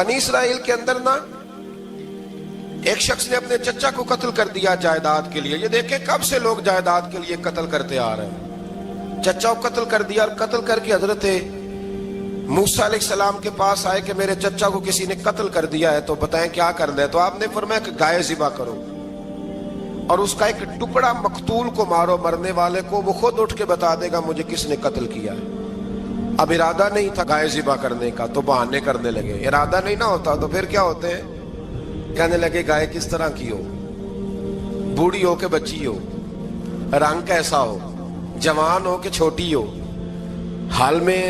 بنی اسرائیل کے اندر نا ایک شخص نے اپنے چچا کو قتل کر دیا جائیداد کے لیے. یہ دیکھیں کب سے لوگ جائیداد کے لیے قتل کرتے آ رہے ہیں. چچا کو قتل کر دیا اور قتل کر کے حضرت موسیٰ علیہ السلام کے پاس آئے کہ میرے چچا کو کسی نے قتل کر دیا ہے تو بتائیں کیا کرنا ہے. تو آپ نے فرمایا کہ گائے ذبح کرو اور اس کا ایک ٹکڑا مقتول کو مارو, مرنے والے کو, وہ خود اٹھ کے بتا دے گا مجھے کس نے قتل کیا ہے. اب ارادہ نہیں تھا گائے ذبح کرنے کا تو بہانے کرنے لگے. ارادہ نہیں نہ ہوتا تو پھر کیا ہوتے ہیں, کہنے لگے گائے کس طرح کی ہو, بوڑھی ہو کہ بچی ہو, رنگ کیسا ہو, جوان ہو کہ چھوٹی ہو, حال میں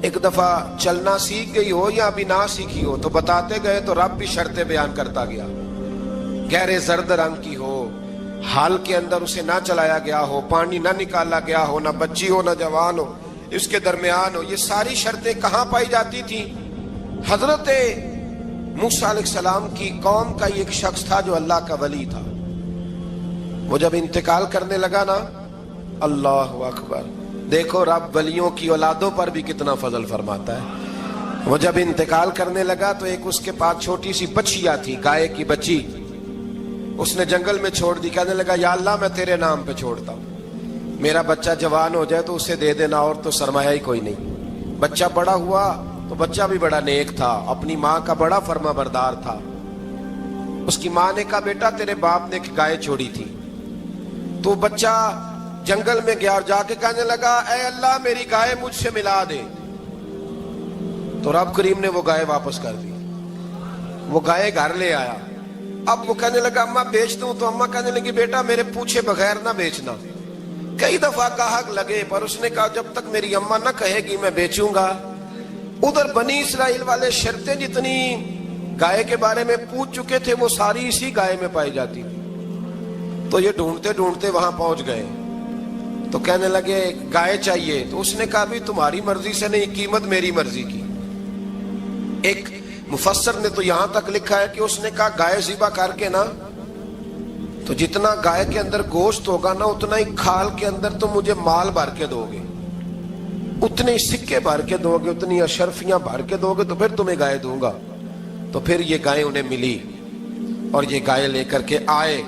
ایک دفعہ چلنا سیکھ گئی ہو یا ابھی نہ سیکھی ہو. تو بتاتے گئے تو رب بھی شرطیں بیان کرتا گیا. گہرے زرد رنگ کی ہو, حال کے اندر اسے نہ چلایا گیا ہو, پانی نہ نکالا گیا ہو, نہ بچی ہو نہ جوان ہو, اس کے درمیان ہو. یہ ساری شرطیں کہاں پائی جاتی تھی؟ حضرت موسیٰ علیہ السلام کی قوم کا ایک شخص تھا جو اللہ کا ولی تھا. وہ جب انتقال کرنے لگا نا, اللہ اکبر, دیکھو رب ولیوں کی اولادوں پر بھی کتنا فضل فرماتا ہے. وہ جب انتقال کرنے لگا تو ایک اس کے پاس چھوٹی سی بچیا تھی, گائے کی بچی, اس نے جنگل میں چھوڑ دی. کہنے لگا یا اللہ میں تیرے نام پہ چھوڑتا ہوں, میرا بچہ جوان ہو جائے تو اسے دے دینا, اور تو سرمایہ ہی کوئی نہیں. بچہ بڑا ہوا تو بچہ بھی بڑا نیک تھا, اپنی ماں کا بڑا فرما بردار تھا. اس کی ماں نے کہا بیٹا تیرے باپ نے ایک گائے چھوڑی تھی. تو بچہ جنگل میں گیا اور جا کے کہنے لگا اے اللہ میری گائے مجھ سے ملا دے. تو رب کریم نے وہ گائے واپس کر دی. وہ گائے گھر لے آیا. اب وہ کہنے لگا اماں بیچ دوں. تو اماں کہنے لگی بیٹا میرے پوچھے بغیر نہ بیچنا. کئی دفعہ گاہک لگے پر اس نے کہا جب تک میری اماں نہ کہے گی میں بیچوں گا. ادھر بنی اسرائیل والے شرطیں جتنی گائے کے بارے میں پوچھ چکے تھے وہ ساری اسی گائے میں پائی جاتی تھی. تو یہ ڈھونڈتے ڈھونڈتے وہاں پہنچ گئے. تو کہنے لگے گائے چاہیے. تو اس نے کہا بھی تمہاری مرضی سے نہیں, قیمت میری مرضی کی. ایک مفسر نے تو یہاں تک لکھا ہے کہ اس نے کہا گائے ذبح کر کے نا تو جتنا گائے کے اندر گوشت ہوگا نا اتنا ہی کھال کے اندر تو مجھے مال بھر کے دو گے, اتنے سکے بھر کے دو گے, اتنی اشرفیاں بھر کے دو گے تو پھر تمہیں گائے دوں گا. تو پھر یہ گائے انہیں ملی اور یہ گائے لے کر کے آئے.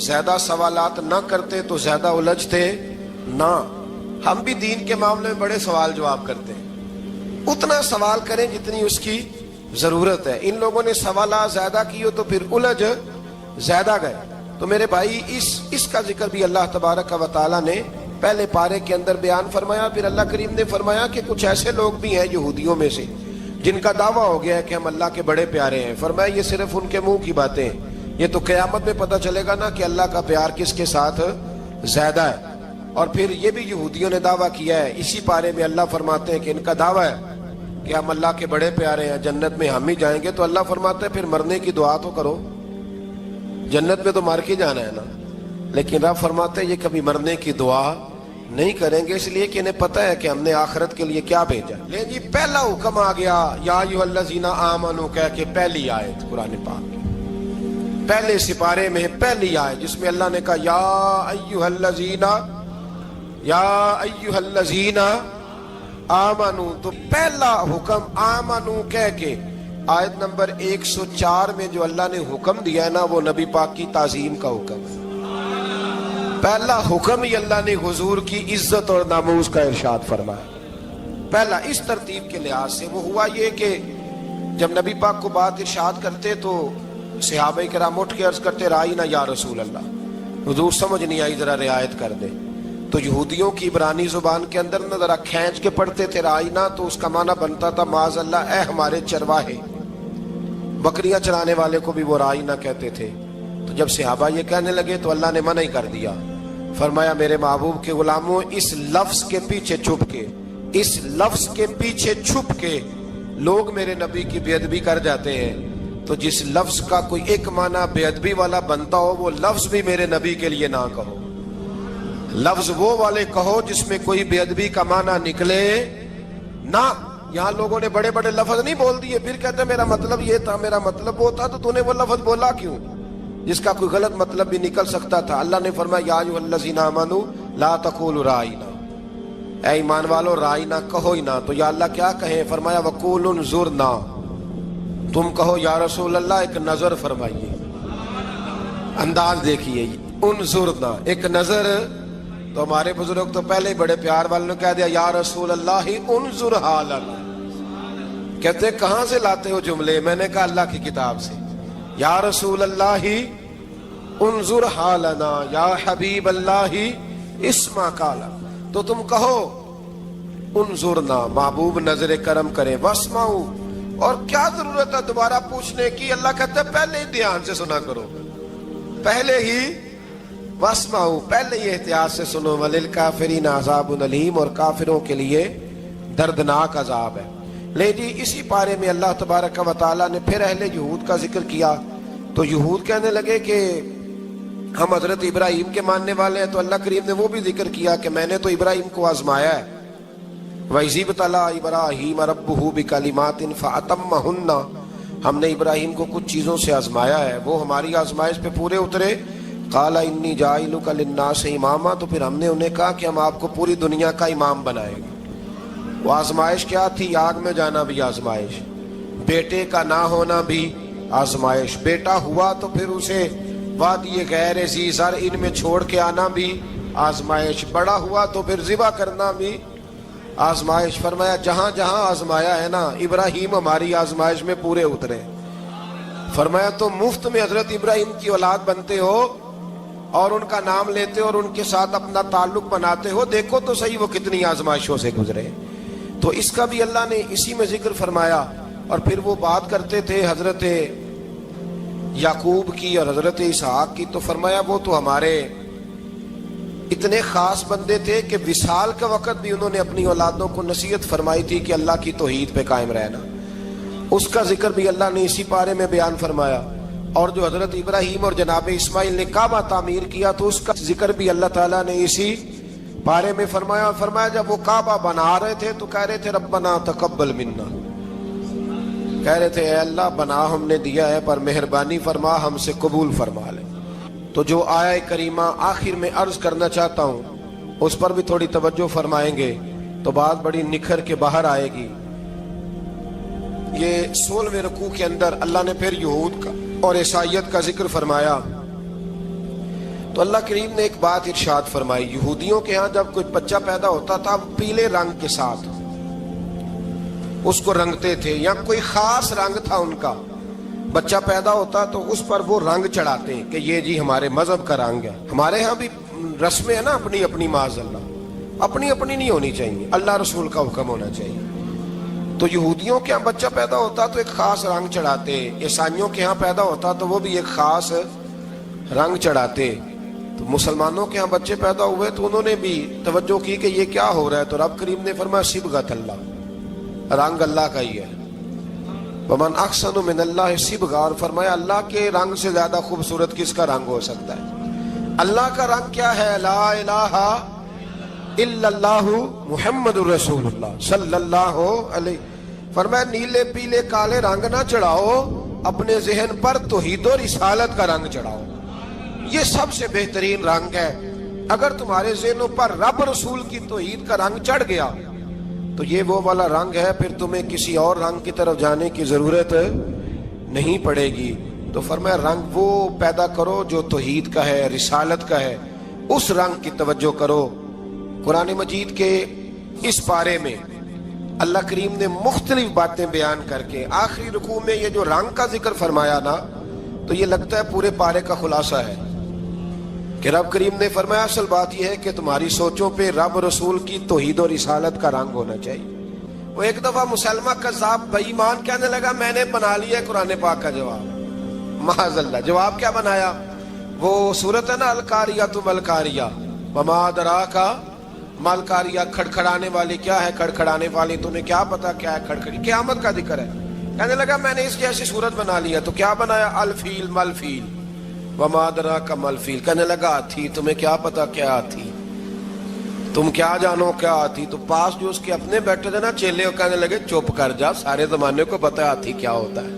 زیادہ سوالات نہ کرتے تو زیادہ الجھتے نہ. ہم بھی دین کے معاملے میں بڑے سوال جواب کرتے ہیں, اتنا سوال کریں جتنی اس کی ضرورت ہے. ان لوگوں نے سوالات زیادہ کیے تو پھر الجھ زیادہ گئے. تو میرے بھائی اس کا ذکر بھی اللہ تبارک و تعالیٰ نے پہلے پارے کے اندر بیان فرمایا. پھر اللہ کریم نے فرمایا کہ کچھ ایسے لوگ بھی ہیں یہودیوں میں سے جن کا دعویٰ ہو گیا ہے کہ ہم اللہ کے بڑے پیارے ہیں. فرمایا یہ صرف ان کے منہ کی باتیں ہیں, یہ تو قیامت میں پتہ چلے گا نا کہ اللہ کا پیار کس کے ساتھ زیادہ ہے. اور پھر یہ بھی یہودیوں نے دعویٰ کیا ہے, اسی پارے میں اللہ فرماتے ہیں کہ ان کا دعویٰ ہے کہ ہم اللہ کے بڑے پیارے ہیں, جنت میں ہم ہی جائیں گے. تو اللہ فرماتا ہے پھر مرنے کی دعا تو کرو, جنت میں تو مر کے جانا ہے نا. لیکن رب فرماتے ہیں یہ کبھی مرنے کی دعا نہیں کریں گے, اس لیے کہ انہیں پتہ ہے کہ ہم نے آخرت کے لیے کیا بھیجا. لے جی پہلا حکم آ گیا یا ایھا الذین آمنوا کہہ کے پہلی آیت قرآن پاک کی پہلے سپارے میں پہلی آیت جس میں اللہ نے کہا یا ایھا الذین آمنوا. تو پہلا حکم آمنوا کہہ کے آیت نمبر 104 میں جو اللہ نے حکم دیا ہے نا وہ نبی پاک کی تعظیم کا حکم ہے. پہلا حکم ہی اللہ نے حضور کی عزت اور ناموس کا ارشاد فرمایا. پہلا اس ترتیب کے لحاظ سے وہ ہوا یہ کہ جب نبی پاک کو بات ارشاد کرتے تو صحابہ کرام اٹھ کے عرض کرتے رائینا یا رسول اللہ, حضور سمجھ نہیں آئی ذرا رعایت کر دے. تو یہودیوں کی عبرانی زبان کے اندر نہ ذرا کھینچ کے پڑھتے تھے رائینا, تو اس کا معنی بنتا تھا معاذ اللہ اے ہمارے چرواہے. بکریاں چرانے والے کو بھی وہ رائینا کہتے تھے. تو جب صحابہ یہ کہنے لگے تو اللہ نے منع ہی کر دیا. فرمایا میرے محبوب کے غلاموں اس لفظ کے پیچھے چھپ کے, اس لفظ کے پیچھے چھپ کے لوگ میرے نبی کی بے ادبی کر جاتے ہیں. تو جس لفظ کا کوئی ایک معنی بے ادبی والا بنتا ہو وہ لفظ بھی میرے نبی کے لیے نہ کہو. لفظ وہ والے کہو جس میں کوئی بے ادبی کا معنی نکلے نہ. یہاں لوگوں نے بڑے بڑے لفظ نہیں بول دیے پھر کہتے میرا مطلب یہ تھا, میرا مطلب وہ تھا. تو تو نے وہ لفظ بولا کیوں جس کا کوئی غلط مطلب بھی نکل سکتا تھا؟ اللہ نے فرمایا یا ایھا الذین آمنوا لا تقولوا رائینا, اے ایمان والو رائینا کہو ہی نہ. تو یا اللہ کیا کہیں؟ فرمایا وقولوا انظرنا, تم کہو یا رسول اللہ ایک نظر فرمائیے. انداز دیکھیے, انظرنا, ایک نظر. تو ہمارے بزرگ تو پہلے ہی بڑے پیار والوں نے کہہ دیا یا رسول اللہ انظر حالنا. کہتے کہاں سے لاتے ہو جملے؟ میں نے کہا اللہ کی کتاب سے. یا رسول اللہ انظر حالنا یا حبیب اللہ اسمع قالا. تو تم کہو انظرنا, محبوب نظر کرم کرے, واسمعوا, اور کیا ضرورت ہے دوبارہ پوچھنے کی؟ اللہ کہتا ہے پہلے ہی دھیان سے سنا کرو, پہلے ہی واسمعوا, پہلے ہی احتیاط سے سنو. وللکافرین عذاب علیم, اور کافروں کے لیے دردناک عذاب ہے. لے جی اسی پارے میں اللہ تبارک و تعالیٰ نے پھر اہل یہود کا ذکر کیا. تو یہود کہنے لگے کہ ہم حضرت ابراہیم کے ماننے والے ہیں. تو اللہ کریم نے وہ بھی ذکر کیا کہ میں نے تو ابراہیم کو آزمایا ہے. وَإِذِ ابْتَلَىٰ إِبْرَاهِيمَ رَبُّهُ بِكَلِمَاتٍ فَأَتَمَّهُنَّ, ہم نے ابراہیم کو کچھ چیزوں سے آزمایا ہے, وہ ہماری آزمائش پہ پورے اترے. قَالَ إِنِّي جَاعِلُكَ لِلنَّاسِ إِمَامًا, تو پھر ہم نے انہیں کہا کہ ہم آپ کو پوری دنیا کا امام بنائیں گے. وہ آزمائش کیا تھی؟ آگ میں جانا بھی آزمائش, بیٹے کا نہ ہونا بھی آزمائش, بیٹا ہوا تو پھر اسے وادی غیر ذی زرع ان میں چھوڑ کے آنا بھی آزمائش, بڑا ہوا تو پھر ذبح کرنا بھی آزمائش. فرمایا جہاں جہاں آزمایا ہے نا, ابراہیم ہماری آزمائش میں پورے اترے. فرمایا تو مفت میں حضرت ابراہیم کی اولاد بنتے ہو اور ان کا نام لیتے اور ان کے ساتھ اپنا تعلق بناتے ہو, دیکھو تو صحیح وہ کتنی آزمائشوں سے گزرے. تو اس کا بھی اللہ نے اسی میں ذکر فرمایا. اور پھر وہ بات کرتے تھے حضرت یعقوب کی اور حضرت اسحاق کی, تو فرمایا وہ تو ہمارے اتنے خاص بندے تھے کہ وصال کا وقت بھی انہوں نے اپنی اولادوں کو نصیحت فرمائی تھی کہ اللہ کی توحید پہ قائم رہنا. اس کا ذکر بھی اللہ نے اسی پارے میں بیان فرمایا. اور جو حضرت ابراہیم اور جناب اسماعیل نے کعبہ تعمیر کیا تو اس کا ذکر بھی اللہ تعالیٰ نے اسی بارے میں فرمایا. فرمایا جب وہ کعبہ بنا رہے تھے تو کہہ رہے تھے ربنا تقبل منا, کہہ رہے تھے اے اللہ بنا ہم نے دیا ہے پر مہربانی فرما ہم سے قبول فرما لے. تو جو آیہ کریمہ آخر میں عرض کرنا چاہتا ہوں اس پر بھی تھوڑی توجہ فرمائیں گے تو بات بڑی نکھر کے باہر آئے گی. یہ 16ویں رکوع کے اندر اللہ نے پھر یہود کا اور عیسائیت کا ذکر فرمایا. تو اللہ کریم نے ایک بات ارشاد فرمائی, یہودیوں کے ہاں جب کوئی بچہ پیدا ہوتا تھا پیلے رنگ کے ساتھ اس کو رنگتے تھے, یا کوئی خاص رنگ تھا ان کا, بچہ پیدا ہوتا تو اس پر وہ رنگ چڑھاتے کہ یہ جی ہمارے مذہب کا رنگ ہے. ہمارے ہاں بھی رسمیں ہیں نا اپنی اپنی, معاذ اللہ اپنی اپنی نہیں ہونی چاہیے, اللہ رسول کا حکم ہونا چاہیے. تو یہودیوں کے ہاں بچہ پیدا ہوتا تو ایک خاص رنگ چڑھاتے, عیسائیوں کے ہاں پیدا ہوتا تو وہ بھی ایک خاص رنگ چڑھاتے. تو مسلمانوں کے ہاں بچے پیدا ہوئے تو انہوں نے بھی توجہ کی کہ یہ کیا ہو رہا ہے. تو رب کریم نے فرمایا صبغۃ اللہ, رنگ اللہ کا ہی ہے. ومن احسن من اللہ صبغہ, اور فرمایا اللہ کے رنگ سے زیادہ خوبصورت کس کا رنگ ہو سکتا ہے. اللہ کا رنگ کیا ہے؟ لا الہ الا اللہ محمد الرسول اللہ صلی اللہ علیہ. فرمایا نیلے پیلے کالے رنگ نہ چڑھاؤ, اپنے ذہن پر توحید و رسالت کا رنگ چڑھاؤ. یہ سب سے بہترین رنگ ہے. اگر تمہارے ذہنوں پر رب رسول کی توحید کا رنگ چڑھ گیا تو یہ وہ والا رنگ ہے, پھر تمہیں کسی اور رنگ کی طرف جانے کی ضرورت نہیں پڑے گی. تو فرمایا رنگ وہ پیدا کرو جو توحید کا ہے, رسالت کا ہے, اس رنگ کی توجہ کرو. قرآن مجید کے اس پارے میں اللہ کریم نے مختلف باتیں بیان کر کے آخری رکوع میں یہ جو رنگ کا ذکر فرمایا نا, تو یہ لگتا ہے پورے پارے کا خلاصہ ہے کہ رب کریم نے فرمایا اصل بات یہ ہے کہ تمہاری سوچوں پہ رب رسول کی توحید و رسالت کا رنگ ہونا چاہیے. وہ ایک دفعہ مسلمہ کذاب بے ایمان کہنے لگا میں نے بنا لیا قرآن پاک کا جواب. معاذ اللہ, جواب کیا بنایا؟ وہ سورت ہے نا القاریہ تو ملکاریہ, وما ادراک ملکاریہ, کھڑکھڑانے والی. کیا ہے کھڑکھڑانے والی؟ تمہیں کیا پتا کیا ہے کھڑکھڑی؟ قیامت کا ذکر ہے. کہنے لگا میں نے اس جیسی صورت بنا لیا. تو کیا بنایا؟ الفیل ملفیل, وما ادراک ملفیل. کہنے لگا ہاتھی, تمہیں کیا پتا کیا ہاتھی, تم کیا جانو کیا ہاتھی. تو پاس جو اس کے اپنے بیٹھے تھے نا چیلے, وہ کہنے لگے چپ کر جا, سارے زمانے کو پتا ہے ہاتھی کیا ہوتا ہے.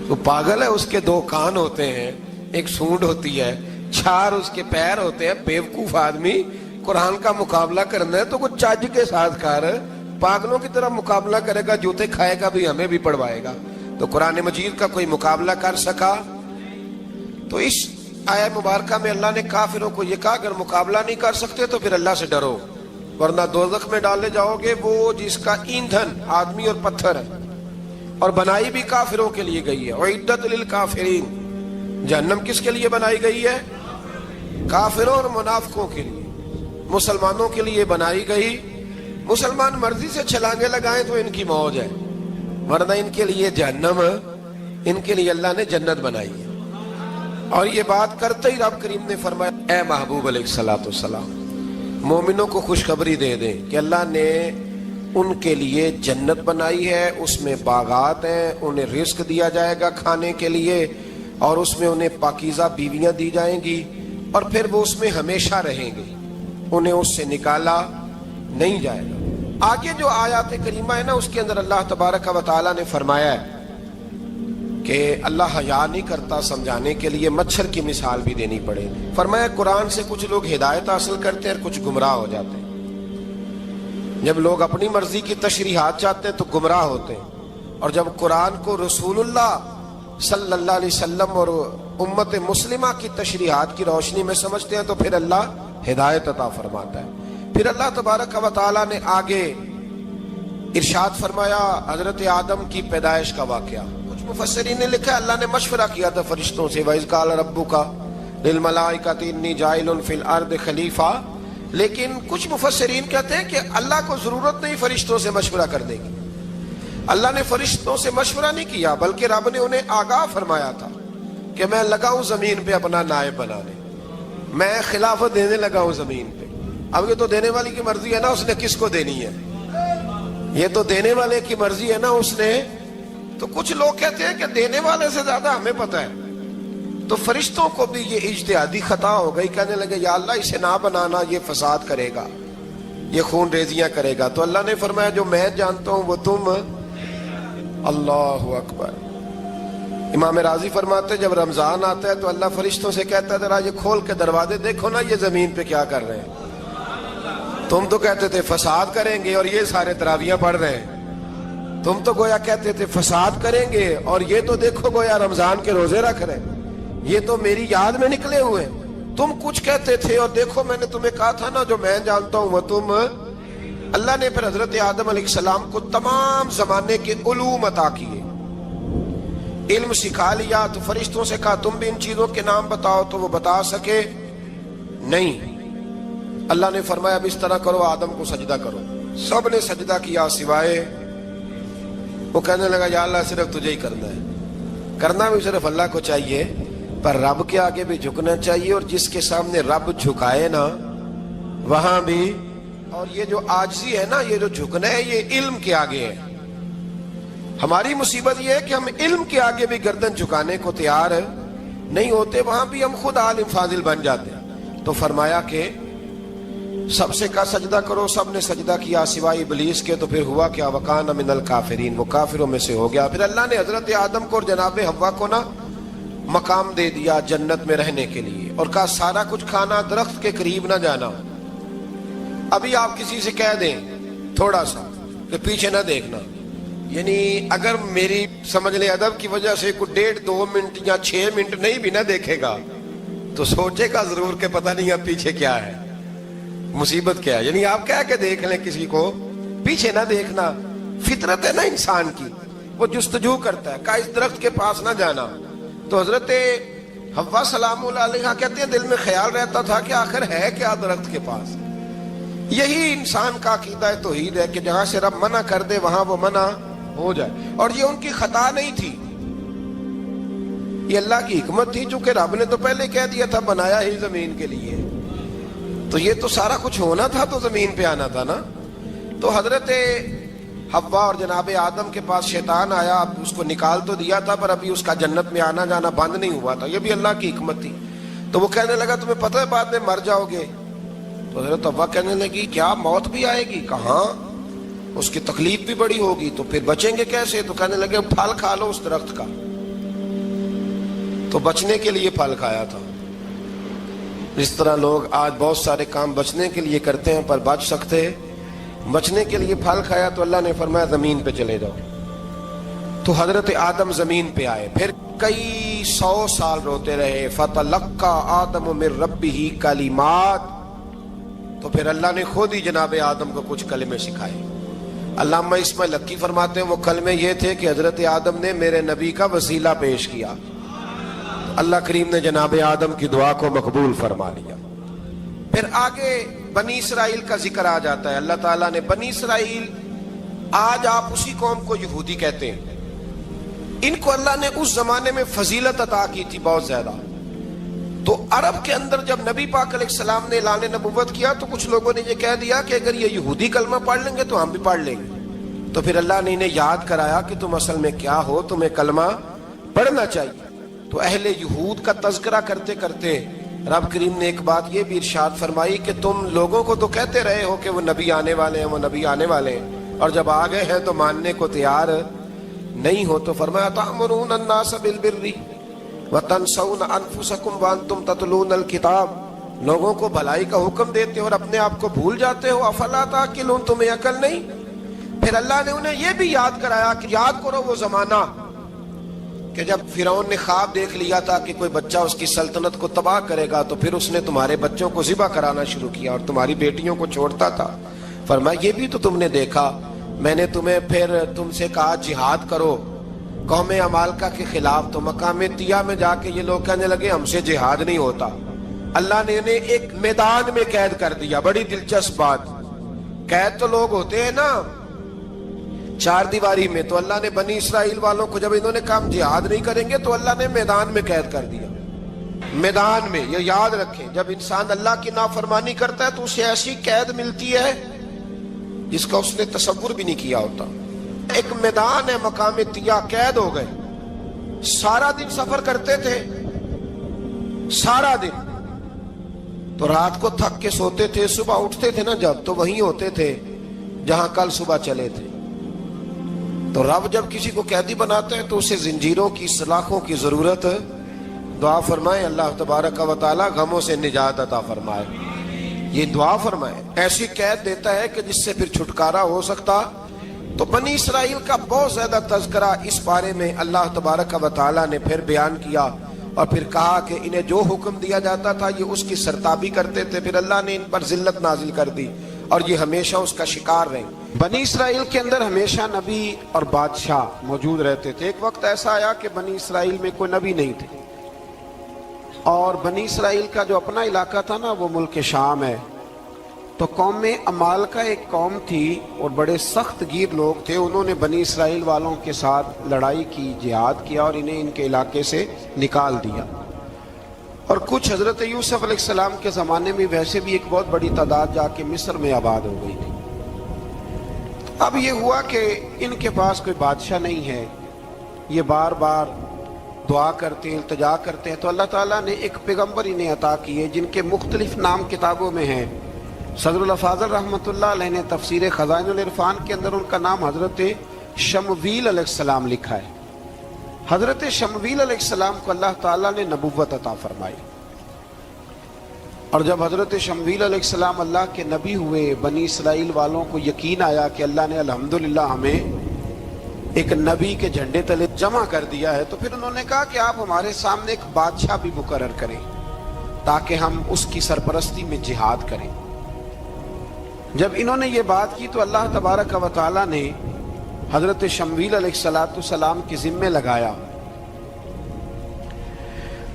تو پاگل ہے, اس کے 2 کان ہوتے ہیں, ایک سونڈ ہوتی ہے, 4 اس کے پیر ہوتے ہیں. بیوقوف آدمی, قرآن کا مقابلہ کرنا ہے تو کچھ چج کے ساتھ کر, پاگلوں کی طرح مقابلہ کرے گا, جوتے کھائے گا بھی ہمیں بھی پڑھوائے گا. تو قرآن مجید کا کوئی مقابلہ کر سکا؟ تو اس آیت مبارکہ میں اللہ نے کافروں کو یہ کہا اگر مقابلہ نہیں کر سکتے تو پھر اللہ سے ڈرو، ورنہ دوزخ میں ڈالے جاؤ گے، وہ جس کا ایندھن آدمی اور پتھر ہے، اور بنائی بھی کافروں کے لیے گئی ہے۔ اعدت للکافرین، جہنم کس کے لیے بنائی گئی ہے؟ کافروں اور منافقوں کے لیے۔ مسلمانوں کے لیے بنائی گئی، مسلمان مرضی سے چھلانگے لگائیں تو ان کی موج ہے، ورنہ ان کے لیے جہنم، ان کے لیے اللہ نے جنت بنائی ہے۔ اور یہ بات کرتے ہی رب کریم نے فرمایا اے محبوب علیہ الصلوۃ والسلام مومنوں کو خوشخبری دے دیں کہ اللہ نے ان کے لیے جنت بنائی ہے، اس میں باغات ہیں، انہیں رزق دیا جائے گا کھانے کے لیے، اور اس میں انہیں پاکیزہ بیویاں دی جائیں گی، اور پھر وہ اس میں ہمیشہ رہیں گے، انہیں اس سے نکالا نہیں جائے گا۔ آگے جو آیات کریمہ ہے نا اس کے اندر اللہ تبارک و تعالیٰ نے فرمایا ہے کہ اللہ حیا نہیں کرتا سمجھانے کے لیے مچھر کی مثال بھی دینی پڑے۔ فرمایا قرآن سے کچھ لوگ ہدایت حاصل کرتے ہیں اور کچھ گمراہ ہو جاتے ہیں۔ جب لوگ اپنی مرضی کی تشریحات چاہتے ہیں تو گمراہ ہوتے ہیں، اور جب قرآن کو رسول اللہ صلی اللہ علیہ وسلم اور امت مسلمہ کی تشریحات کی روشنی میں سمجھتے ہیں تو پھر اللہ ہدایت عطا فرماتا ہے۔ پھر اللہ تبارک و تعالیٰ نے آگے ارشاد فرمایا حضرت آدم کی پیدائش کا واقعہ۔ کچھ مفسرین نے لکھا ہے اللہ نے مشورہ کیا تھا فرشتوں سے، وَإِذْ قَالَ رَبُّكَ لِلْمَلَائِكَةِ إِنِّي جَاعِلٌ فِي الْأَرْضِ خَلِيفَةً، لیکن کچھ مفسرین کہتے ہیں کہ اللہ کو ضرورت نہیں فرشتوں سے مشورہ کرنے کی، اللہ نے فرشتوں سے مشورہ نہیں کیا بلکہ رب نے انہیں آگاہ فرمایا تھا کہ میں لگا ہوں زمین پہ اپنا نائب بنانے، میں خلافت دینے لگا ہوں زمین پہ۔ اب یہ تو دینے والی کی مرضی ہے نا اس نے کس کو دینی ہے، یہ تو دینے والے کی مرضی ہے نا اس نے۔ تو کچھ لوگ کہتے ہیں کہ دینے والے سے زیادہ ہمیں پتہ ہے، تو فرشتوں کو بھی یہ اجتہادی خطا ہو گئی، کہنے لگے یا اللہ اسے نہ بنانا، یہ فساد کرے گا، یہ خون ریزیاں کرے گا۔ تو اللہ نے فرمایا جو میں جانتا ہوں وہ تم، اللہ اکبر۔ امام راضی فرماتے ہیں جب رمضان آتا ہے تو اللہ فرشتوں سے کہتا ہے ذرا یہ کھول کے دروازے دیکھو نا یہ زمین پہ کیا کر رہے ہیں، تم تو کہتے تھے فساد کریں گے اور یہ سارے تراویحاں پڑھ رہے ہیں، تم تو گویا کہتے تھے فساد کریں گے اور یہ تو دیکھو گویا رمضان کے روزے رکھ رہے ہیں، یہ تو میری یاد میں نکلے ہوئے ہیں، تم کچھ کہتے تھے اور دیکھو میں نے تمہیں کہا تھا نا جو میں جانتا ہوں وہ تم۔ اللہ نے پھر حضرت آدم علیہ السلام کو تمام زمانے کے علوم عطا کیے، علم سکھا لیا۔ تو فرشتوں سے کہا تم بھی ان چیزوں کے نام بتاؤ، تو وہ بتا سکے نہیں۔ اللہ نے فرمایا اب اس طرح کرو آدم کو سجدہ کرو، سب نے سجدہ کیا سوائے، وہ کہنے لگا یا اللہ صرف تجھے ہی کرنا ہے، کرنا بھی صرف اللہ کو چاہیے، پر رب کے آگے بھی جھکنا چاہیے، اور جس کے سامنے رب جھکائے نا وہاں بھی۔ اور یہ جو عاجزی ہے نا، یہ جو جھکنا ہے یہ علم کے آگے ہے۔ ہماری مصیبت یہ ہے کہ ہم علم کے آگے بھی گردن جھکانے کو تیار نہیں ہوتے، وہاں بھی ہم خود عالم فاضل بن جاتے ہیں۔ تو فرمایا کہ سب سے کہا سجدہ کرو، سب نے سجدہ کیا سوائے ابلیس کے۔ تو پھر ہوا کیا وَكَانَ مِنَ الْكَافِرِينَ، وہ کافروں میں سے ہو گیا۔ پھر اللہ نے حضرت آدم کو اور جناب حوا کو نا مقام دے دیا جنت میں رہنے کے لیے، اور کہا سارا کچھ کھانا، درخت کے قریب نہ جانا۔ ابھی آپ کسی سے کہہ دیں تھوڑا سا کہ پیچھے نہ دیکھنا، یعنی اگر میری سمجھ لیں ادب کی وجہ سے کوئی 1.5-2 منٹ یا 6 منٹ نہیں بھی نہ دیکھے گا تو سوچے گا ضرور کہ پتہ نہیں اب پیچھے کیا ہے، مصیبت کیا ہے۔ یعنی آپ کہہ کے دیکھ لیں کسی کو، پیچھے نہ دیکھنا فطرت ہے نا انسان کی، وہ جستجو کرتا ہے، کہا اس درخت کے پاس نہ جانا۔ تو حضرت حوا سلام اللہ علیہ کہتے ہیں دل میں خیال رہتا تھا کہ آخر ہے کیا درخت کے پاس۔ یہی انسان کا عقیدہ توحید ہے کہ جہاں سے رب منع کر دے وہاں وہ منع ہو جائے، اور یہ ان کی خطا نہیں تھی، یہ اللہ کی حکمت تھی، چونکہ رب نے تو پہلے کہہ دیا تھا بنایا ہی زمین کے لیے، تو یہ تو سارا کچھ ہونا تھا تو زمین پہ آنا تھا نا۔ تو حضرت حوا اور جناب آدم کے پاس شیطان آیا، اب اس کو نکال تو دیا تھا پر ابھی اس کا جنت میں آنا جانا بند نہیں ہوا تھا، یہ بھی اللہ کی حکمت تھی۔ تو وہ کہنے لگا تمہیں پتہ ہے بعد میں مر جاؤ گے؟ تو حضرت حوا کہنے لگی کیا موت بھی آئے گی؟ کہاں، اس کی تکلیف بھی بڑی ہوگی، تو پھر بچیں گے کیسے؟ تو کہنے لگے پھل کھا لو اس درخت کا۔ تو بچنے کے لیے پھل کھایا تھا۔ اس طرح لوگ آج بہت سارے کام بچنے کے لیے کرتے ہیں پر بچ سکتے، بچنے کے لیے پھل کھایا تو اللہ نے فرمایا زمین پہ چلے جاؤ، تو حضرت آدم زمین پہ آئے، پھر کئی 100 سال روتے رہے، فتلقى آدم من ربہ کلمات، تو پھر اللہ نے خود ہی جناب آدم کو کچھ کلمے سکھائے۔ علامہ اسماعیل حقی فرماتے ہیں وہ کلمے یہ تھے کہ حضرت آدم نے میرے نبی کا وسیلہ پیش کیا، اللہ کریم نے جناب آدم کی دعا کو مقبول فرما لیا۔ پھر آگے بنی اسرائیل کا ذکر آ جاتا ہے۔ اللہ تعالیٰ نے بنی اسرائیل، آج آپ اسی قوم کو یہودی کہتے ہیں، ان کو اللہ نے اس زمانے میں فضیلت عطا کی تھی بہت زیادہ۔ تو عرب کے اندر جب نبی پاک علیہ السلام نے اعلان نبوت کیا تو کچھ لوگوں نے یہ کہہ دیا کہ اگر یہ یہودی کلمہ پڑھ لیں گے تو ہم بھی پڑھ لیں گے۔ تو پھر اللہ نے انہیں یاد کرایا کہ تم اصل میں کیا ہو، تمہیں کلمہ پڑھنا چاہیے۔ تو اہل یہود کا تذکرہ کرتے کرتے رب کریم نے ایک بات یہ بھی ارشاد فرمائی کہ تم لوگوں کو تو کہتے رہے ہو کہ وہ نبی آنے والے ہیں، وہ نبی آنے والے ہیں، اور جب آ گئے ہیں تو ماننے کو تیار نہیں ہو۔ تو فرمایا تأمرون الناس بالبر وتنسون انفسکم وانتم تتلون الکتاب، لوگوں کو بھلائی کا حکم دیتے ہو اور اپنے آپ کو بھول جاتے ہو، افلا تعقلون، تمہیں عقل نہیں؟ پھر اللہ نے انہیں یہ بھی یاد کرایا کہ یاد کرو وہ زمانہ کہ جب فرعون نے خواب دیکھ لیا تھا کہ کوئی بچہ اس کی سلطنت کو تباہ کرے گا، تو پھر اس نے تمہارے بچوں کو ذبح کرانا شروع کیا اور تمہاری بیٹیوں کو چھوڑتا تھا۔ فرمایا یہ بھی تو تم نے دیکھا، میں نے تمہیں پھر تم سے کہا جہاد کرو قوم عمالقہ کے خلاف، تو مقام طیہ میں جا کے یہ لوگ کہنے لگے ہم سے جہاد نہیں ہوتا۔ اللہ نے انہیں ایک میدان میں قید کر دیا۔ بڑی دلچسپ بات، قید تو لوگ ہوتے ہیں نا چار دیواری میں، تو اللہ نے بنی اسرائیل والوں کو جب انہوں نے کہا ہم جہاد نہیں کریں گے تو اللہ نے میدان میں قید کر دیا۔ میدان میں، یہ یاد رکھیں، جب انسان اللہ کی نافرمانی کرتا ہے تو اسے ایسی قید ملتی ہے جس کا اس نے تصور بھی نہیں کیا ہوتا۔ ایک میدان ہے مقام طیہ، قید ہو گئے، سارا دن سفر کرتے تھے، سارا دن، تو رات کو تھک کے سوتے تھے، صبح اٹھتے تھے نا جب، تو وہیں ہوتے تھے جہاں کل صبح چلے تھے۔ تو رب جب کسی کو قیدی بناتا ہے تو اسے زنجیروں کی، سلاخوں کی ضرورت، دعا فرمائے اللہ تبارک و تعالی غموں سے نجات عطا فرمائے، یہ دعا فرمائے، ایسی قید دیتا ہے کہ جس سے پھر چھٹکارا ہو سکتا۔ تو بنی اسرائیل کا بہت زیادہ تذکرہ اس بارے میں اللہ تبارک و تعالی نے پھر بیان کیا، اور پھر کہا کہ انہیں جو حکم دیا جاتا تھا یہ اس کی سرتابی کرتے تھے، پھر اللہ نے ان پر ذلت نازل کر دی اور یہ ہمیشہ اس کا شکار رہے۔ بنی اسرائیل کے اندر ہمیشہ نبی اور بادشاہ موجود رہتے تھے۔ ایک وقت ایسا آیا کہ بنی اسرائیل میں کوئی نبی نہیں تھے، اور بنی اسرائیل کا جو اپنا علاقہ تھا نا وہ ملک شام ہے، تو قوم عمالقہ ایک قوم تھی اور بڑے سخت گیر لوگ تھے، انہوں نے بنی اسرائیل والوں کے ساتھ لڑائی کی، جہاد کیا اور انہیں ان کے علاقے سے نکال دیا۔ اور کچھ حضرت یوسف علیہ السلام کے زمانے میں ویسے بھی ایک بہت بڑی تعداد جا کے مصر میں آباد ہو گئی تھی۔ اب یہ ہوا کہ ان کے پاس کوئی بادشاہ نہیں ہے، یہ بار بار دعا کرتے ہیں، التجا کرتے ہیں، تو اللہ تعالیٰ نے ایک پیغمبر انہیں عطا کیے جن کے مختلف نام کتابوں میں ہیں۔ صدر الافاضل رحمۃ اللہ علیہ نے تفسیر خزائن العرفان کے اندر ان کا نام حضرت شمویل علیہ السلام لکھا ہے۔ حضرت شمویل علیہ السلام کو اللہ تعالیٰ نے نبوت عطا فرمائی، اور جب حضرت شمویل علیہ السلام اللہ کے نبی ہوئے، بنی اسرائیل والوں کو یقین آیا کہ اللہ نے الحمدللہ ہمیں ایک نبی کے جھنڈے تلے جمع کر دیا ہے، تو پھر انہوں نے کہا کہ آپ ہمارے سامنے ایک بادشاہ بھی مقرر کریں تاکہ ہم اس کی سرپرستی میں جہاد کریں۔ جب انہوں نے یہ بات کی تو اللہ تبارک و تعالی نے حضرت شمویل علیہ السلام کے ذمے لگایا۔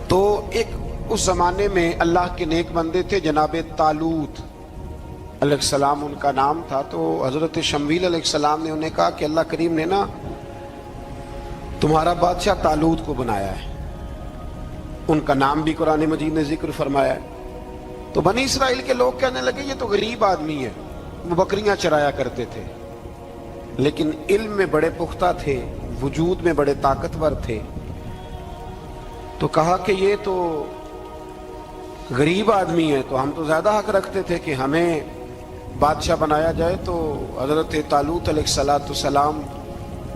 تو ایک اس زمانے میں اللہ کے نیک بندے تھے جناب طالوت علیہ السلام ان کا نام تھا، تو حضرت شمویل علیہ السلام نے انہیں کہا کہ اللہ کریم نے نا تمہارا بادشاہ طالوت کو بنایا ہے، ان کا نام بھی قرآن مجید نے ذکر فرمایا ہے۔ تو بنی اسرائیل کے لوگ کہنے لگے یہ تو غریب آدمی ہے، وہ بکریاں چرایا کرتے تھے، لیکن علم میں بڑے پختہ تھے، وجود میں بڑے طاقتور تھے۔ تو کہا کہ یہ تو غریب آدمی ہے، تو ہم تو زیادہ حق رکھتے تھے کہ ہمیں بادشاہ بنایا جائے۔ تو حضرت طالوت علیہ السلام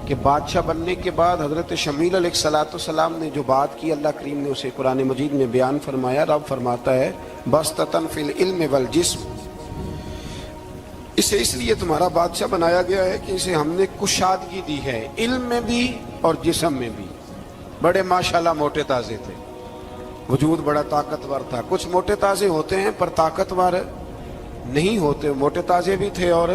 کے بادشاہ بننے کے بعد حضرت شمویل علیہ السلام نے جو بات کی، اللہ کریم نے اسے قرآن مجید میں بیان فرمایا۔ رب فرماتا ہے بسطۃ فی العلم والجسم، اسے اس لیے تمہارا بادشاہ بنایا گیا ہے کہ اسے ہم نے کشادگی دی ہے، علم میں بھی اور جسم میں بھی بڑے ماشاءاللہ موٹے تازے تھے، وجود بڑا طاقتور تھا۔ کچھ موٹے تازے ہوتے ہیں پر طاقتور نہیں ہوتے، موٹے تازے بھی تھے اور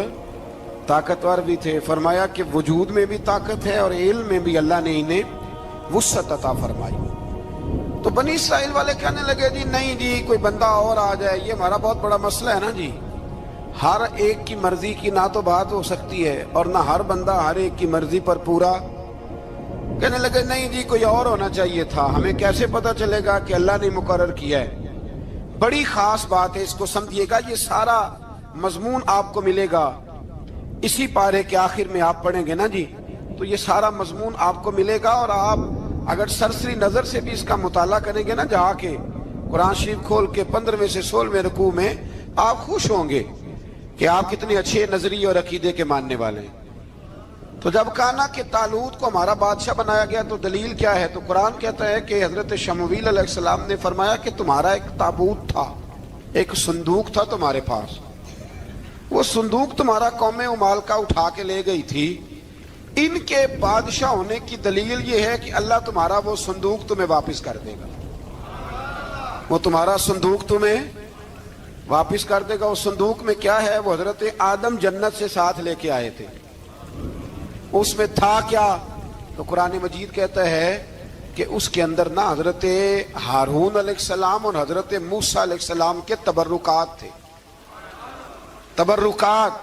طاقتور بھی تھے۔ فرمایا کہ وجود میں بھی طاقت ہے اور علم میں بھی اللہ نے انہیں وسعت عطا فرمائی۔ تو بنی اسرائیل والے کہنے لگے جی نہیں جی کوئی بندہ اور آ جائے، یہ ہمارا بہت بڑا مسئلہ ہے نا جی، ہر ایک کی مرضی کی نہ تو بات ہو سکتی ہے اور نہ ہر بندہ ہر ایک کی مرضی پر پورا۔ کہنے لگے نہیں جی کوئی اور ہونا چاہیے تھا، ہمیں کیسے پتا چلے گا کہ اللہ نے مقرر کیا ہے؟ بڑی خاص بات ہے، اس کو سمجھیے گا، یہ سارا مضمون آپ کو ملے گا اسی پارے کے آخر میں، آپ پڑھیں گے نا جی تو یہ سارا مضمون آپ کو ملے گا، اور آپ اگر سرسری نظر سے بھی اس کا مطالعہ کریں گے نا، جا کے قرآن شریف کھول کے 15ویں سے 16ویں رکوع میں آپ خوش ہوں گے کہ آپ کتنے اچھے نظریے اور عقیدے کے ماننے والے ہیں۔ تو جب کہا نا کہ طالوت کو ہمارا بادشاہ بنایا گیا تو دلیل کیا ہے، تو قرآن کہتا ہے کہ حضرت شمویل علیہ السلام نے فرمایا کہ تمہارا ایک تابوت تھا، ایک صندوق تھا تمہارے پاس، وہ صندوق تمہارا قوم عمالقہ اٹھا کے لے گئی تھی، ان کے بادشاہ ہونے کی دلیل یہ ہے کہ اللہ تمہارا وہ صندوق تمہیں واپس کر دے گا، وہ تمہارا صندوق تمہیں واپس کر دے گا۔ اس صندوق میں کیا ہے؟ وہ حضرت آدم جنت سے ساتھ لے کے آئے تھے، اس میں تھا کیا؟ تو قرآن مجید کہتا ہے کہ اس کے اندر نا حضرت ہارون علیہ السلام اور حضرت موسیٰ علیہ السلام کے تبرکات تھے، تبرکات۔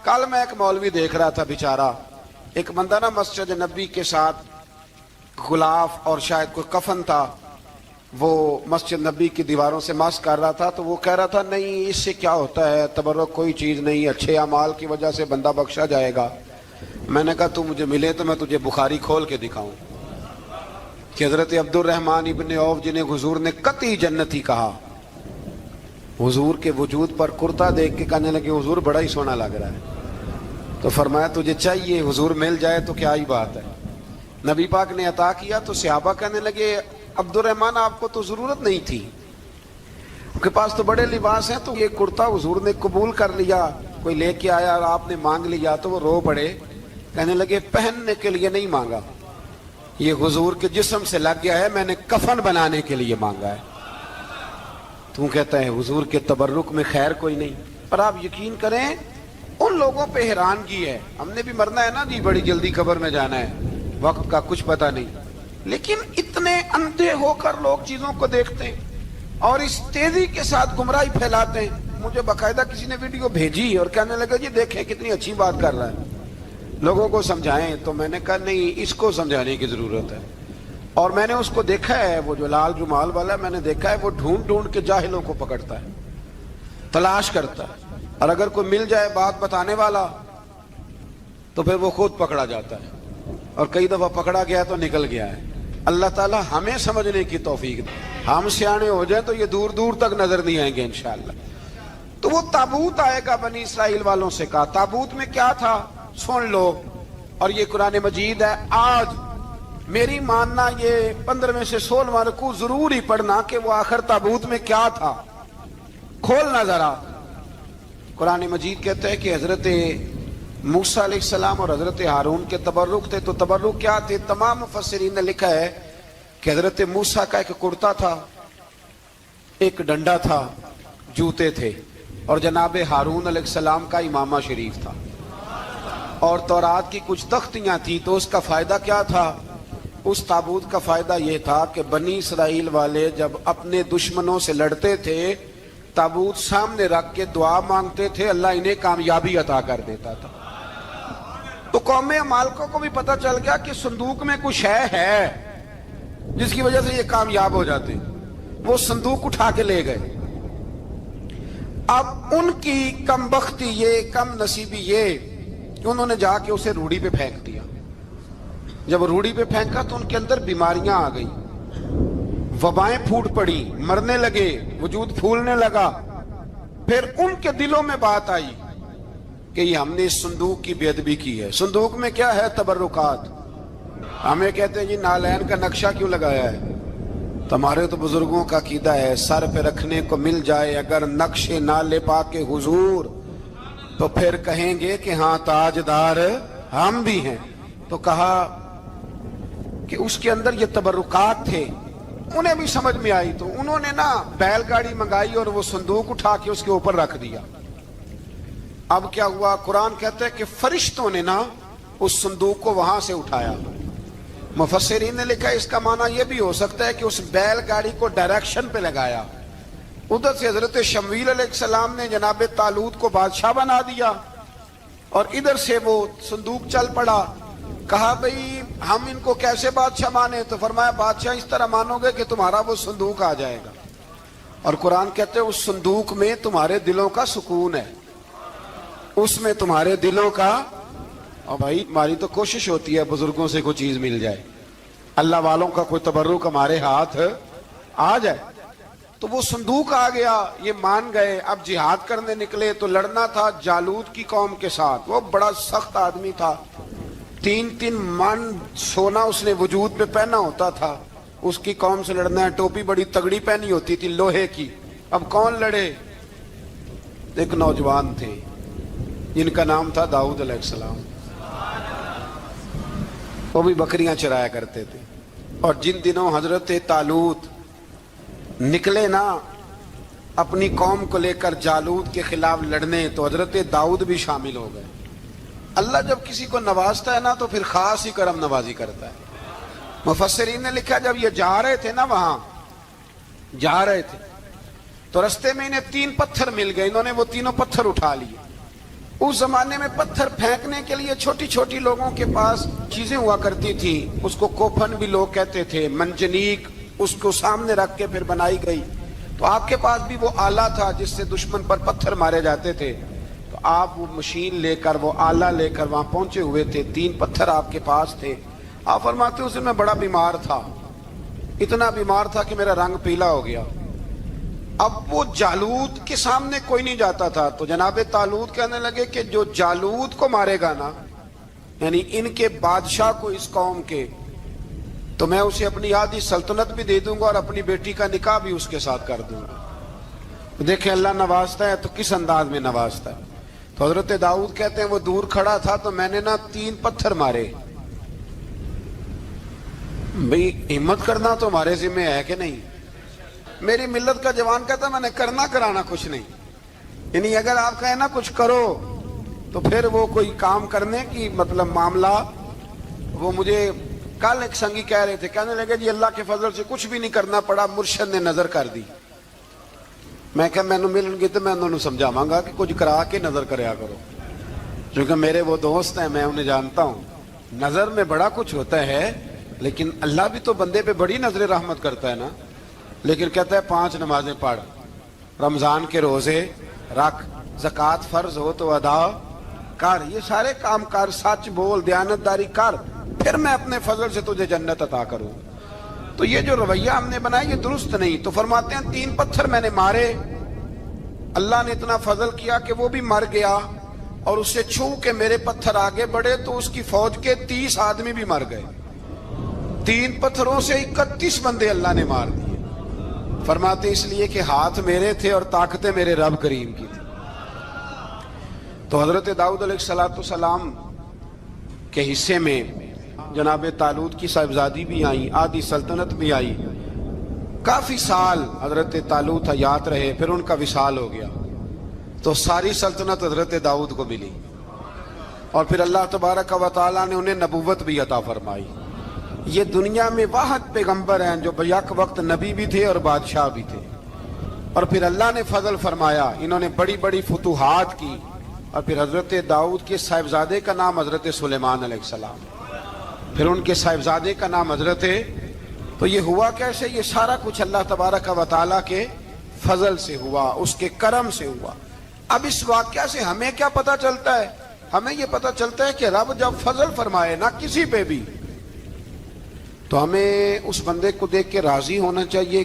کل میں ایک مولوی دیکھ رہا تھا بیچارہ، ایک بندہ نا مسجد نبی کے ساتھ غلاف اور شاید کوئی کفن تھا، وہ مسجد نبی کی دیواروں سے مس کر رہا تھا، تو وہ کہہ رہا تھا نہیں اس سے کیا ہوتا ہے، تبرک کوئی چیز نہیں، اچھے اعمال کی وجہ سے بندہ بخشا جائے گا۔ میں نے کہا تو مجھے ملے تو میں تجھے بخاری کھول کے دکھاؤں کہ حضرت عبد الرحمن ابن عوف جنہیں حضور نے قطعی جنتی کہا، حضور کے وجود پر کرتا دیکھ کے کہنے لگے حضور بڑا ہی سونا لگ رہا ہے، تو فرمایا تجھے چاہیے حضور مل جائے تو کیا ہی بات ہے۔ نبی پاک نے عطا کیا تو صحابہ کہنے لگے عبد الرحمن آپ کو تو ضرورت نہیں تھی، آپ کے پاس تو بڑے لباس ہیں، تو یہ کرتا حضور نے قبول کر لیا، کوئی لے کے آیا اور آپ نے مانگ لیا، تو وہ رو پڑے، کہنے لگے پہننے کے لیے نہیں مانگا، یہ حضور کے جسم سے لگ گیا ہے، میں نے کفن بنانے کے لیے مانگا ہے۔ تو کہتا ہے حضور کے تبرک میں خیر کوئی نہیں۔ پر آپ یقین کریں ان لوگوں پہ حیرانگی ہے، ہم نے بھی مرنا ہے نا جی، بڑی جلدی قبر میں جانا ہے، وقت کا کچھ پتہ نہیں، لیکن اتنے اندھے ہو کر لوگ چیزوں کو دیکھتے ہیں اور اس تیزی کے ساتھ گمراہی پھیلاتے ہیں۔ مجھے باقاعدہ کسی نے ویڈیو بھیجی اور کہنے لگا جی دیکھیں کتنی اچھی بات کر رہا ہے، لوگوں کو سمجھائیں، تو میں نے کہا نہیں اس کو سمجھانے کی ضرورت ہے، اور میں نے اس کو دیکھا ہے، وہ جو لال رومال والا ہے میں نے دیکھا ہے، وہ ڈھونڈ ڈھونڈ کے جاہلوں کو پکڑتا ہے، تلاش کرتا ہے، اور اگر کوئی مل جائے بات بتانے والا تو پھر وہ خود پکڑا جاتا ہے، اور کئی دفعہ پکڑا گیا تو نکل گیا ہے۔ اللہ تعالی ہمیں سمجھنے کی توفیق دے، ہم سیانے ہو جائیں تو یہ دور دور تک نظر نہیں آئیں گے انشاءاللہ۔ تو وہ تابوت آئے گا، بنی اسرائیل والوں سے کہا تابوت میں کیا تھا سن لو، اور یہ قرآن مجید ہے۔ آج میری ماننا یہ 15ویں سے 16واں رکوع ضرور ہی پڑھنا کہ وہ آخر تابوت میں کیا تھا، کھولنا ذرا۔ قرآن مجید کہتا ہے کہ حضرت موسیٰ علیہ السلام اور حضرت ہارون کے تبرک تھے، تو تبرک کیا تھے؟ تمام مفسرین نے لکھا ہے کہ حضرت موسیٰ کا ایک کرتا تھا، ایک ڈنڈا تھا، جوتے تھے، اور جناب ہارون علیہ السلام کا امامہ شریف تھا، اور تورات کی کچھ تختیاں تھیں۔ تو اس کا فائدہ کیا تھا؟ اس تابوت کا فائدہ یہ تھا کہ بنی اسرائیل والے جب اپنے دشمنوں سے لڑتے تھے تابوت سامنے رکھ کے دعا مانگتے تھے، اللہ انہیں کامیابی عطا کر دیتا تھا۔ تو قوم عمالقہ کو بھی پتہ چل گیا کہ صندوق میں کچھ ہے جس کی وجہ سے یہ کامیاب ہو جاتے، وہ صندوق اٹھا کے لے گئے۔ اب ان کی کم بختی یہ، کم نصیبی یہ کہ انہوں نے جا کے اسے روڑی پہ پھینک دیا۔ جب روڑی پہ پھینکا تو ان کے اندر بیماریاں آ گئیں، وبائیں پھوٹ پڑی، مرنے لگے، وجود پھولنے لگا۔ پھر ان کے دلوں میں بات آئی کہ یہ ہم نے اس صندوق کی بے ادبی کی ہے۔ صندوق میں کیا ہے؟ تبرکات۔ ہمیں کہتے ہیں جی نالین کا نقشہ کیوں لگایا ہے؟ تمہارے تو بزرگوں کا عقیدہ ہے سر پہ رکھنے کو مل جائے اگر نقش نالے پاک حضور تو پھر کہیں گے کہ ہاں تاجدار ہم بھی ہیں۔ تو کہا کہ اس کے اندر یہ تبرکات تھے، انہیں بھی سمجھ میں آئی، تو انہوں نے نا بیل گاڑی منگائی اور وہ صندوق اٹھا کے اس کے اوپر رکھ دیا۔ اب کیا ہوا، قرآن کہتا ہے کہ فرشتوں نے نا اس صندوق کو وہاں سے اٹھایا۔ مفسرین نے لکھا اس کا معنی یہ بھی ہو سکتا ہے کہ اس بیل گاڑی کو ڈائریکشن پہ لگایا، ادھر سے حضرت شمویل علیہ السلام نے جناب طالوت کو بادشاہ بنا دیا اور ادھر سے وہ صندوق چل پڑا۔ کہا بھئی ہم ان کو کیسے بادشاہ مانے؟ تو فرمایا بادشاہ اس طرح مانو گے کہ تمہارا وہ صندوق آ جائے گا، اور قرآن کہتے ہیں اس صندوق میں تمہارے دلوں کا سکون ہے، اس میں تمہارے دلوں کا۔ اور بھائی ہماری تو کوشش ہوتی ہے بزرگوں سے کوئی چیز مل جائے، اللہ والوں کا کوئی تبرک ہمارے ہاتھ آ جائے۔ تو وہ صندوق آ گیا، یہ مان گئے۔ اب جہاد کرنے نکلے تو لڑنا تھا جالوت کی قوم کے ساتھ، وہ بڑا سخت آدمی تھا، 3 من سونا اس نے وجود پہ پہنا ہوتا تھا، اس کی قوم سے لڑنا ہے، ٹوپی بڑی تگڑی پہنی ہوتی تھی لوہے کی۔ اب کون لڑے؟ ایک نوجوان تھے جن کا نام تھا داؤد علیہ السلام، وہ بھی بکریاں چرایا کرتے تھے، اور جن دنوں حضرت طالوت نکلے نا اپنی قوم کو لے کر جالوت کے خلاف لڑنے، تو حضرت داؤد بھی شامل ہو گئے۔ اللہ جب کسی کو نوازتا ہے نا تو پھر خاص ہی کرم نوازی کرتا ہے۔ مفسرین نے لکھا جب یہ جا رہے تھے نا، وہاں جا رہے تھے تو رستے میں انہیں 3 پتھر مل گئے، انہوں نے وہ تینوں پتھر اٹھا لیے۔ اس زمانے میں پتھر پھینکنے کے لیے چھوٹی چھوٹی لوگوں کے پاس چیزیں ہوا کرتی تھی، اس کو کوپھن بھی لوگ کہتے تھے، منجنیق، اس کو سامنے رکھ کے پھر بنائی گئی۔ تو آپ کے پاس بھی وہ آلہ تھا جس سے دشمن پر پتھر مارے جاتے تھے، تو آپ وہ مشین لے کر، وہ آلہ لے کر وہاں پہنچے ہوئے تھے، 3 پتھر آپ کے پاس تھے۔ آپ فرماتے اس دن میں بڑا بیمار تھا، اتنا بیمار تھا کہ میرا رنگ پیلا ہو گیا۔ اب وہ جالوت کے سامنے کوئی نہیں جاتا تھا، تو جناب طالوت کہنے لگے کہ جو جالوت کو مارے گا نا، یعنی ان کے بادشاہ کو اس قوم کے، تو میں اسے اپنی آدھی سلطنت بھی دے دوں گا اور اپنی بیٹی کا نکاح بھی اس کے ساتھ کر دوں گا۔ دیکھیں اللہ نوازتا ہے تو کس انداز میں نوازتا ہے۔ تو حضرت داؤد کہتے ہیں وہ دور کھڑا تھا تو میں نے نا 3 پتھر مارے۔ بھئی ہمت کرنا تو ہمارے ذمہ ہے کہ نہیں؟ میری ملت کا جوان کہتا میں نے کرنا کرانا کچھ نہیں، یعنی اگر آپ کہیں نا کچھ کرو تو پھر وہ کوئی کام کرنے کی مطلب معاملہ۔ وہ مجھے کل ایک سنگی کہہ رہے تھے، کہنے لگے جی اللہ کے فضل سے کچھ بھی نہیں کرنا پڑا، مرشد نے نظر کر دی۔ میں کہا میں ملن گی تو میں انہوں نے سمجھاواں گا کہ کچھ کرا کے نظر کریا کرو، کیونکہ میرے وہ دوست ہیں، میں انہیں جانتا ہوں۔ نظر میں بڑا کچھ ہوتا ہے، لیکن اللہ بھی تو بندے پہ بڑی نظر رحمت کرتا ہے نا۔ لیکن کہتا ہے 5 نمازیں پڑھ، رمضان کے روزے رکھ، زکوٰۃ فرض ہو تو ادا کر، یہ سارے کام کر، سچ بول، دیانتداری کر، پھر میں اپنے فضل سے تجھے جنت عطا کروں۔ تو یہ جو رویہ ہم نے بنایا یہ درست نہیں۔ تو فرماتے ہیں 3 پتھر میں نے مارے، اللہ نے اتنا فضل کیا کہ وہ بھی مر گیا، اور اس سے چھو کے میرے پتھر آگے بڑھے تو اس کی فوج کے 30 آدمی بھی مر گئے۔ 3 پتھروں سے 31 بندے اللہ نے مار دیے۔ فرماتے اس لیے کہ ہاتھ میرے تھے اور طاقتیں میرے رب کریم کی تھی۔ تو حضرت داؤد علیہ السلام کے حصے میں جناب طالوت کی صاحبزادی بھی آئی، آدھی سلطنت بھی آئی۔ کافی سال حضرت طالوت حیات رہے، پھر ان کا وصال ہو گیا، تو ساری سلطنت حضرت داؤد کو ملی، اور پھر اللہ تبارک و تعالیٰ نے انہیں نبوت بھی عطا فرمائی۔ یہ دنیا میں واحد پیغمبر ہیں جو بیک وقت نبی بھی تھے اور بادشاہ بھی تھے، اور پھر اللہ نے فضل فرمایا، انہوں نے بڑی بڑی فتوحات کی۔ اور پھر حضرت داؤد کے صاحبزادے کا نام حضرت سلیمان علیہ السلام، پھر ان کے صاحبزادے کا نام حضرت۔ تو یہ ہوا کیسے؟ یہ سارا کچھ اللہ تبارک و تعالیٰ کے فضل سے ہوا، اس کے کرم سے ہوا۔ اب اس واقعہ سے ہمیں کیا پتہ چلتا ہے؟ ہمیں یہ پتہ چلتا ہے کہ رب جب فضل فرمائے نہ کسی پہ بھی، تو ہمیں اس بندے کو دیکھ کے راضی ہونا چاہیے۔